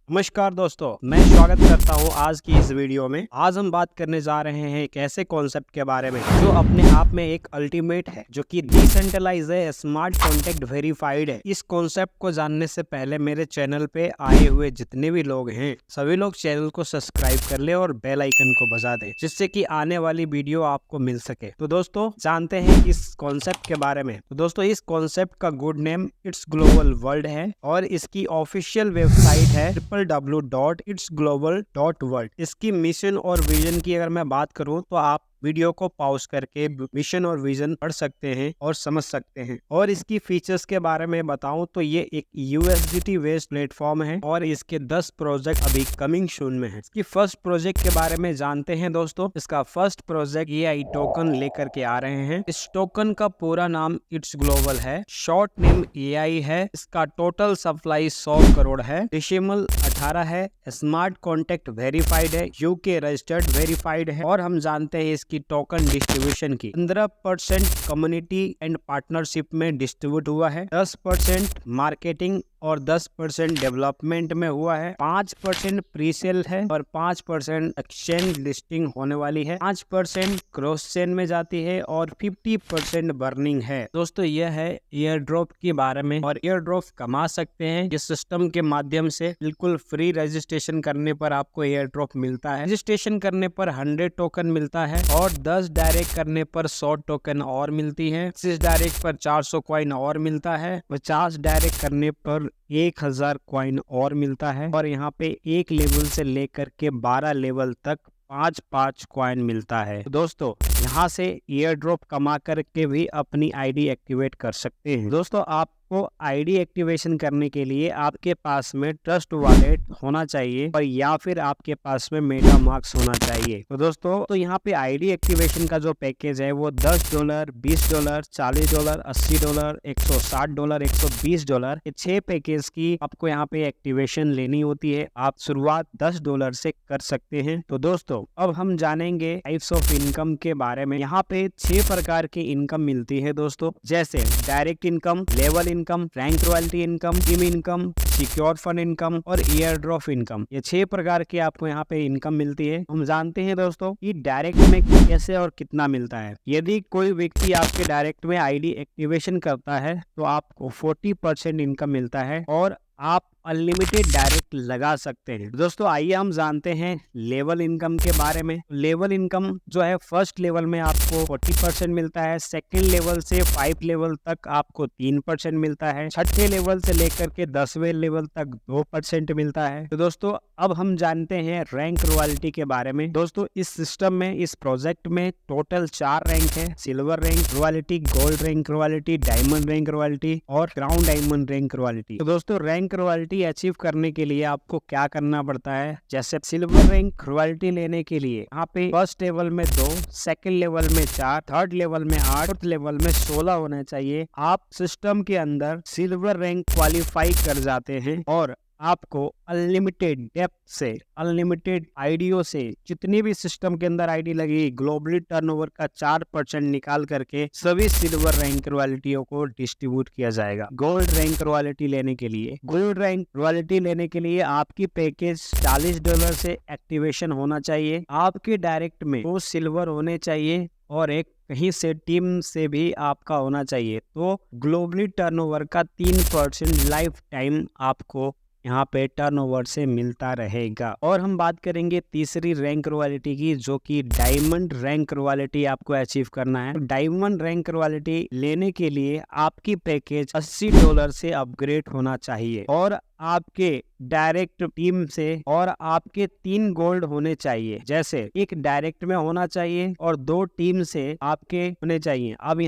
नमस्कार दोस्तों, मैं स्वागत करता हूं आज की इस वीडियो में। आज हम बात करने जा रहे हैं एक ऐसे कॉन्सेप्ट के बारे में जो अपने आप में एक अल्टीमेट है, जो कि डिसेंट्रलाइज है, स्मार्ट कॉन्ट्रैक्ट वेरीफाइड है। इस कॉन्सेप्ट को जानने से पहले मेरे चैनल पे आए हुए जितने भी लोग हैं, सभी लोग चैनल को सब्सक्राइब कर ले और बेल आइकन को बजा दे, जिससे कि आने वाली वीडियो आपको मिल सके। तो दोस्तों जानते हैं इस कॉन्सेप्ट के बारे में। तो दोस्तों इस कॉन्सेप्ट का good name it's global world है और इसकी ऑफिशियल वेबसाइट है www.itsglobal.world। इसकी मिशन और विजन की अगर मैं बात करूं तो आप वीडियो को पॉज करके मिशन और विजन पढ़ सकते हैं और समझ सकते हैं। और इसकी फीचर्स के बारे में बताऊं तो ये एक USDT बेस्ड प्लेटफॉर्म है और इसके 10 प्रोजेक्ट अभी कमिंग सून में है। इसकी फर्स्ट प्रोजेक्ट के बारे में जानते हैं दोस्तों। इसका फर्स्ट प्रोजेक्ट AI टोकन लेकर के आ रहे हैं। इस टोकन का पूरा नाम इट्स ग्लोबल है, शॉर्ट नेम AI है। इसका टोटल सप्लाई 100 करोड़ है, डेसिमल 18 है, स्मार्ट कॉन्ट्रैक्ट वेरीफाइड है, UK रजिस्टर्ड वेरीफाइड है। और हम जानते हैं इसकी टोकन डिस्ट्रीब्यूशन की 15% कम्युनिटी एंड पार्टनरशिप में डिस्ट्रीब्यूट हुआ है, 10% मार्केटिंग और 10% डेवलपमेंट में हुआ है, 5% प्री सेल है और 5% एक्सचेंज लिस्टिंग होने वाली है, 5% क्रॉस चेन में जाती है और 50% बर्निंग है। दोस्तों यह है एयर ड्रॉप के बारे में। और एयर ड्रॉप कमा सकते हैं इस सिस्टम के माध्यम से। बिल्कुल फ्री रजिस्ट्रेशन करने पर आपको एयर ड्रॉप मिलता है। रजिस्ट्रेशन करने पर 100 टोकन मिलता है और 10 डायरेक्ट करने पर 100 टोकन और मिलती है। 30 डायरेक्ट पर 400 कॉइन और मिलता है। 50 डायरेक्ट करने पर 1000 कॉइन और मिलता है। और यहाँ पे एक लेवल से लेकर के 12 लेवल तक 5 कॉइन मिलता है। तो दोस्तों यहाँ से एयर ड्रॉप कमा करके भी अपनी आईडी एक्टिवेट कर सकते हैं। दोस्तों आपको आईडी एक्टिवेशन करने के लिए आपके पास में ट्रस्ट वॉलेट होना चाहिए और या फिर आपके पास में मेटामास्क होना चाहिए। तो दोस्तों तो यहाँ पे आईडी एक्टिवेशन का जो पैकेज है वो $10, $20, $40, $80, $160, $120, ये 6 पैकेज की आपको यहाँ पे एक्टिवेशन लेनी होती है। आप शुरुआत $10 से कर सकते हैं। तो दोस्तों अब हम जानेंगे टाइप्स ऑफ इनकम के बारे में। यहाँ पे 6 प्रकार की इनकम मिलती है दोस्तों, जैसे direct income, level income, rank royalty income, team income, secure fund income और एयर ड्रॉप इनकम। ये 6 प्रकार की आपको यहाँ पे इनकम मिलती है। हम जानते हैं दोस्तों कि डायरेक्ट में कैसे और कितना मिलता है। यदि कोई व्यक्ति आपके डायरेक्ट में आईडी एक्टिवेशन करता है तो आपको 40% इनकम मिलता है और आप अनलिमिटेड डायरेक्ट लगा सकते हैं। दोस्तों आइए हम जानते हैं लेवल इनकम के बारे में। लेवल इनकम जो है फर्स्ट लेवल में आपको 40% मिलता है, सेकंड लेवल से 5 लेवल तक आपको 3% मिलता है, छठे लेवल से लेकर के 10वें लेवल तक 2% मिलता है। तो दोस्तों अब हम जानते हैं रैंक रॉयल्टी के बारे में। दोस्तों इस सिस्टम में, इस प्रोजेक्ट में टोटल 4 रैंक है, silver rank royalty, gold rank royalty, diamond rank royalty और क्राउन डायमंड रैंक रॉयल्टी। तो दोस्तों रैंक रॉयल्टी अचीव करने के लिए आपको क्या करना पड़ता है, जैसे सिल्वर रैंक रॉयल्टी लेने के लिए यहाँ पे फर्स्ट लेवल में 2, सेकंड लेवल में 4, थर्ड लेवल में 8, फोर्थ लेवल में 16 होना चाहिए। आप सिस्टम के अंदर सिल्वर रैंक क्वालिफाई कर जाते हैं और आपको अनलिमिटेड डेप्थ से, अनलिमिटेड आईडियो से, जितनी भी सिस्टम के अंदर आईडी लगी, ग्लोबली टर्नओवर का 4% निकाल करके सभी सिल्वर रैंक रॉयल्टियों को डिस्ट्रीब्यूट किया जाएगा। गोल्ड रैंक रॉयल्टी लेने के लिए, गोल्ड रैंक रॉयल्टी लेने के लिए आपकी पैकेज $40 से एक्टिवेशन होना चाहिए। आपके डायरेक्ट में 2 सिल्वर होने चाहिए और एक कहीं से टीम से भी आपका होना चाहिए। तो ग्लोबली टर्नओवर का 3% लाइफ टाइम आपको यहाँ पे टर्नओवर से मिलता रहेगा। और हम बात करेंगे तीसरी रैंक रॉयल्टी की, जो कि डायमंड रैंक रॉयल्टी आपको अचीव करना है। डायमंड रैंक रॉयल्टी लेने के लिए आपकी पैकेज $80 से अपग्रेड होना चाहिए और आपके डायरेक्ट टीम से और आपके 3 गोल्ड होने चाहिए, जैसे एक डायरेक्ट में होना चाहिए और 2 टीम से आपके होने चाहिए। अब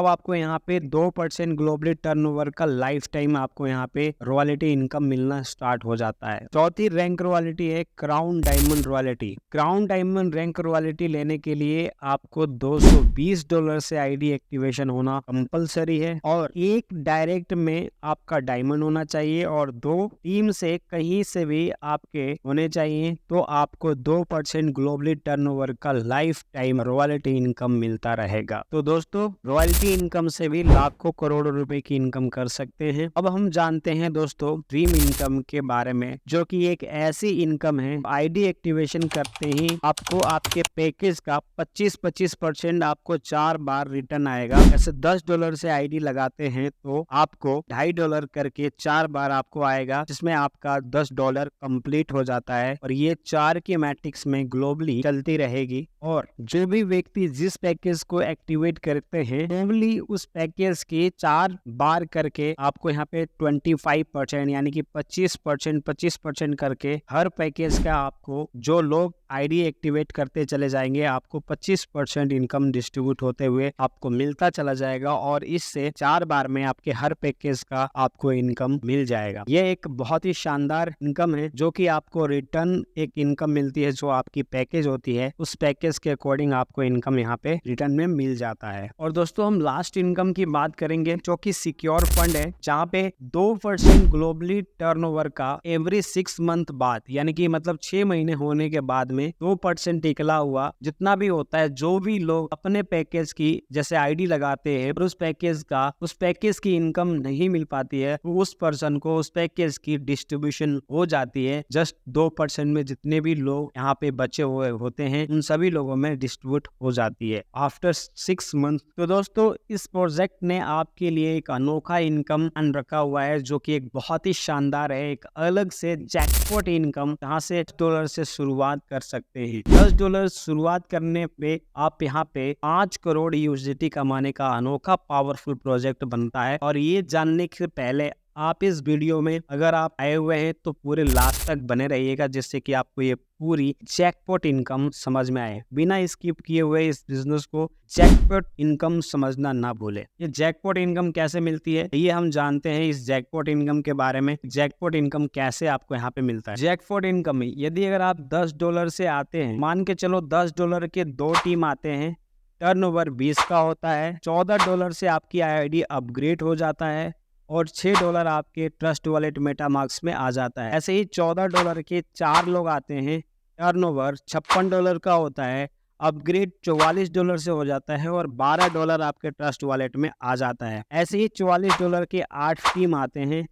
आपको यहाँ पे 2% ग्लोबली टर्नओवर का लाइफ टाइम आपको यहाँ पे रॉयल्टी इनकम मिलना स्टार्ट हो जाता है। चौथी रैंक रॉयल्टी है crown diamond royalty. Crown diamond rank royalty लेने के लिए आपको $220 से आईडी एक्टिवेशन होना कंपलसरी है और एक डायरेक्ट में आपका डायमंड होना चाहिए और 2 टीम से कहीं से भी आपके होने चाहिए तो आपको 2% ग्लोबली टर्नओवर का लाइफ टाइम रॉयल्टी इनकम मिलता रहेगा। तो दोस्तों रॉयल्टी इनकम से भी लाखों करोड़ों रुपए की इनकम कर सकते हैं। अब हम जानते हैं दोस्तों ड्रीम इनकम के बारे में, जो कि एक ऐसी इनकम है आईडी एक्टिवेशन करते ही आपको आपके पैकेज का 25% आपको 4 बार रिटर्न आएगा। ऐसे $10 से आईडी लगाते हैं तो आपको $2.5 करके 4 बार आपको आएगा, जिसमें आपका $10 कंप्लीट हो जाता है और ये 4 की मैट्रिक्स में ग्लोबली चलती रहेगी। और जो भी व्यक्ति जिस पैकेज को एक्टिवेट करते हैं ग्लोबली उस पैकेज के 4 बार करके आपको यहाँ पे 25% यानी कि 25% करके हर पैकेज का आपको जो लोग आईडी एक्टिवेट करते चले जाएंगे आपको 25% इनकम डिस्ट्रीब्यूट होते हुए आपको मिलता चला जाएगा और इससे 4 बार में आपके हर पैकेज का आपको इनकम मिल जाएगा। यह एक बहुत ही शानदार इनकम है जो कि आपको रिटर्न एक इनकम मिलती है जो आपकी पैकेज होती है, उस पैकेज के अकॉर्डिंग आपको इनकम यहाँ पे रिटर्न में मिल जाता है। और दोस्तों हम लास्ट इनकम की बात करेंगे जो कि सिक्योर फंड है, जहाँ पे 2% ग्लोबली टर्नओवर का एवरी 6 मंथ बाद यानी कि मतलब 6 महीने होने के बाद में 2% निकला हुआ जितना भी होता है, जो भी लोग अपने पैकेज की जैसे आईडी लगाते हैं और उस पैकेज की इनकम नहीं मिल पाती है तो उस पर्सन को उस पैकेज की डिस्ट्रीब्यूशन हो जाती है। जस्ट 2% में जितने भी लोग यहाँ पे बचे हुए होते हैं उन सभी लोगों में डिस्ट्रीब्यूट हो जाती है आफ्टर 6 मंथ। तो दोस्तों इस प्रोजेक्ट ने आपके लिए एक अनोखा इनकम रखा हुआ है जो कि एक बहुत ही शानदार है, एक अलग से जैकपॉट इनकम जहाँ से $10 से शुरुआत कर सकते हैं। $10 शुरुआत करने पे आप यहाँ पे 5 करोड़ USDT कमाने का अनोखा पावरफुल प्रोजेक्ट बनता है। और ये जानने से पहले आप इस वीडियो में अगर आप आए हुए हैं तो पूरे लास्ट तक बने रहिएगा, जिससे कि आपको ये पूरी जैकपॉट इनकम समझ में आए। बिना स्किप किए हुए इस बिजनेस को जैकपॉट इनकम समझना ना भूले। ये जैकपॉट इनकम कैसे मिलती है ये हम जानते हैं इस जैकपॉट इनकम के बारे में। जैकपॉट इनकम कैसे आपको यहाँ पे मिलता है। जैकपॉट इनकम में यदि अगर आप $10 से आते हैं, मान के चलो $10 के 2 टीम आते हैं, टर्नओवर 20 का होता है, $14 से आपकी आईडी अपग्रेड हो जाता है और $6 आपके ट्रस्ट वॉलेट मेटामार्क्स में आ जाता है। ऐसे ही $14 के 4 लोग आते हैं, टर्नओवर $56 का होता है, अपग्रेड $44 से हो जाता है और $12 आपके ट्रस्ट वॉलेट में आ जाता है। ऐसे ही $44 के 8 टीम आते हैं,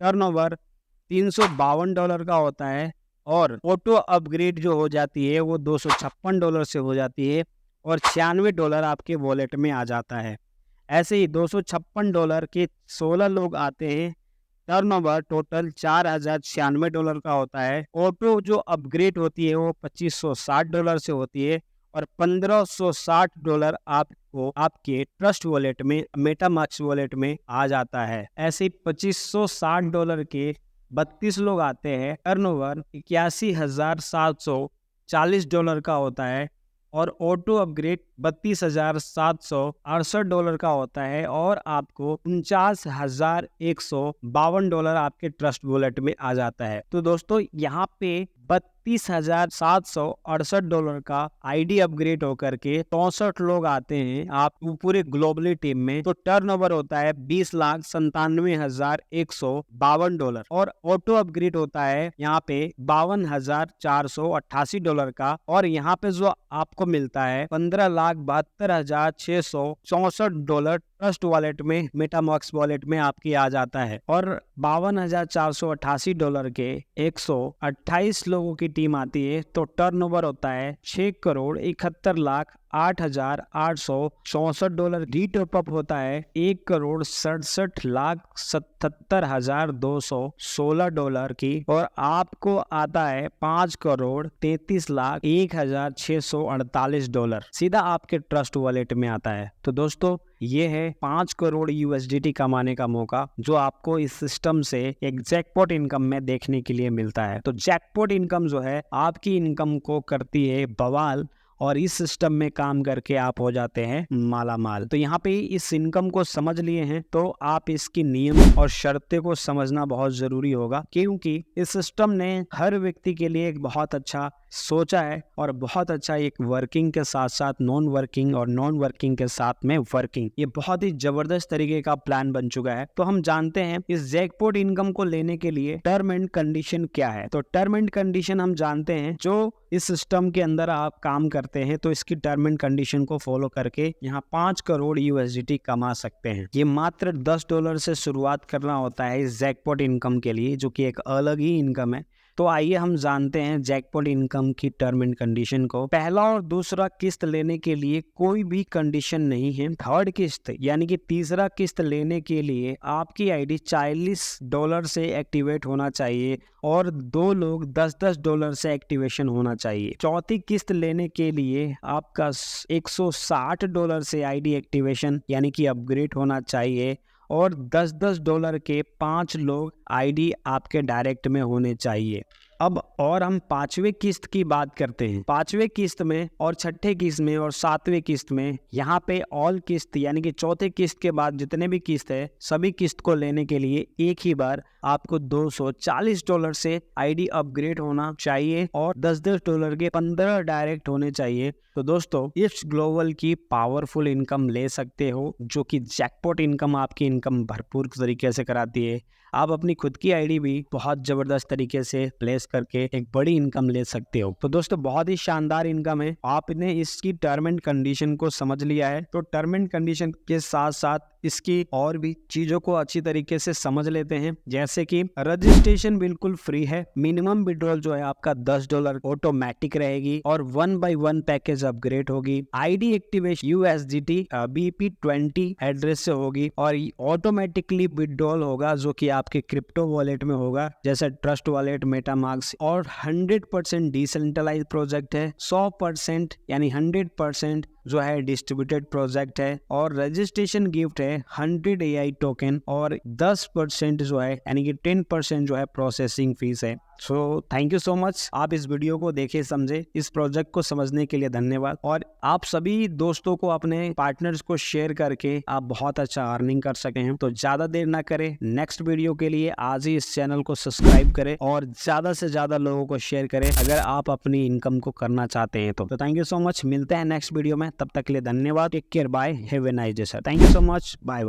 टर्नओवर $352 का होता है और ऑटो अपग्रेड जो हो जाती है वो $256 से हो जाती है और $96 आपके वॉलेट में आ जाता है। ऐसे ही $256 के 16 लोग आते हैं, टर्नओवर टोटल $4096 का होता है। ऑटो जो अपग्रेड होती है वो $2560 से होती है और $1560 आपको आपके ट्रस्ट वॉलेट में मेटामार्क्स वॉलेट में आ जाता है। ऐसे ही $2560 के 32 लोग आते हैं, टर्नओवर $81,740 का होता है और ऑटो अपग्रेड $32,768 का होता है और आपको $49,152 आपके ट्रस्ट वॉलेट में आ जाता है। तो दोस्तों यहाँ पे $32,768 का आईडी अपग्रेड होकर के 64 लोग आते हैं आप पूरे ग्लोबली टीम में, तो टर्नओवर होता है $20,97,152 और ऑटो अपग्रेड होता है यहाँ पे $52,488 का और यहाँ पे जो आपको मिलता है $15,72,664 ट्रस्ट वॉलेट में मेटामार्क्स वॉलेट में आपकी आ जाता है और $52,488 के 128 लोगों की टीम आती है तो टर्नओवर होता है $6,71,08,864। डी टॉप अप होता है $1,67,77,216 की और आपको आता है $5,33,01,648 सीधा आपके ट्रस्ट वॉलेट में आता है। तो दोस्तों ये है 5 करोड़ USDT कमाने का मौका जो आपको इस सिस्टम से एक जैकपॉट इनकम में देखने के लिए मिलता है। तो जैकपॉट इनकम जो है आपकी इनकम को करती है बवाल और इस सिस्टम में काम करके आप हो जाते हैं माला माल। तो यहाँ पे इस इनकम को समझ लिए हैं तो आप इसकी नियम और शर्तें को समझना बहुत जरूरी होगा, क्योंकि इस सिस्टम ने हर व्यक्ति के लिए एक बहुत अच्छा सोचा है और बहुत अच्छा एक वर्किंग के साथ साथ नॉन वर्किंग और नॉन वर्किंग के साथ में वर्किंग, ये बहुत ही जबरदस्त तरीके का प्लान बन चुका है। तो हम जानते हैं इस जैकपॉट इनकम को लेने के लिए टर्म एंड कंडीशन क्या है। तो टर्म एंड कंडीशन हम जानते हैं, जो इस सिस्टम के अंदर आप काम करते हैं तो इसकी टर्म एंड कंडीशन को फॉलो करके यहाँ 5 करोड़ USDT कमा सकते हैं। ये मात्र $10 से शुरुआत करना होता है इस जैकपॉट इनकम के लिए, जो कि एक अलग ही इनकम है। तो आइए हम जानते हैं जैकपॉट इनकम की टर्म एंड कंडीशन को। पहला और दूसरा किस्त लेने के लिए कोई भी कंडीशन नहीं है। थर्ड किस्त यानी कि तीसरा किस्त लेने के लिए आपकी आईडी $40 से एक्टिवेट होना चाहिए और 2 लोग $10 से एक्टिवेशन होना चाहिए। चौथी किस्त लेने के लिए आपका $160 से आईडी एक्टिवेशन यानी कि अपग्रेड होना चाहिए और $10 के 5 लोग आईडी आपके डायरेक्ट में होने चाहिए। अब और हम 5वें किस्त की बात करते हैं। 5वें किस्त में और 6ठे किस्त में और 7वें किस्त में यहाँ पे ऑल किस्त यानी कि चौथे किस्त के बाद जितने भी किस्त है सभी किस्त को लेने के लिए एक ही बार आपको $240 से आईडी अपग्रेड होना चाहिए और $10 के 15 डायरेक्ट होने चाहिए। तो दोस्तों इस ग्लोबल की पावरफुल इनकम ले सकते हो, जो कि जैकपॉट इनकम आपकी इनकम भरपूर तरीके से कराती है। आप अपनी खुद की आईडी भी बहुत जबरदस्त तरीके से प्लेस करके एक बड़ी इनकम ले सकते हो। तो दोस्तों बहुत ही शानदार इनकम है। आपने इसकी टर्म एंड कंडीशन को समझ लिया है, तो टर्म एंड कंडीशन के साथ साथ इसकी और भी चीजों को अच्छी तरीके से समझ लेते हैं। जैसे कि रजिस्ट्रेशन बिल्कुल फ्री है, मिनिमम विड्रॉल जो है आपका $10 ऑटोमेटिक रहेगी और 1 by 1 पैकेज अपग्रेड होगी। ID activation USDT BP20 address से होगी और ऑटोमेटिकली विड्रॉल होगा, जो कि आपके क्रिप्टो वॉलेट में होगा, जैसे ट्रस्ट वॉलेट, मेटामास्क। और 100% डिसेंट्रलाइज प्रोजेक्ट है, 100% यानी 100% जो है डिस्ट्रीब्यूटेड प्रोजेक्ट है और रजिस्ट्रेशन गिफ्ट है 100 AI टोकन और 10% जो है यानी कि 10% जो है प्रोसेसिंग फीस है। So thank you so much, आप इस वीडियो को देखे समझे, इस प्रोजेक्ट को समझने के लिए धन्यवाद। और आप सभी दोस्तों को, अपने पार्टनर्स को शेयर करके आप बहुत अच्छा अर्निंग कर सके हैं। तो ज्यादा देर ना करें, नेक्स्ट वीडियो के लिए आज ही इस चैनल को सब्सक्राइब करें और ज्यादा से ज्यादा लोगों को शेयर करें अगर आप अपनी इनकम को करना चाहते हैं। तो थैंक यू सो मच, मिलते हैं नेक्स्ट वीडियो में, तब तक के लिए धन्यवाद। Take care, bye, have a nice day sir. Thank you so much, bye bye.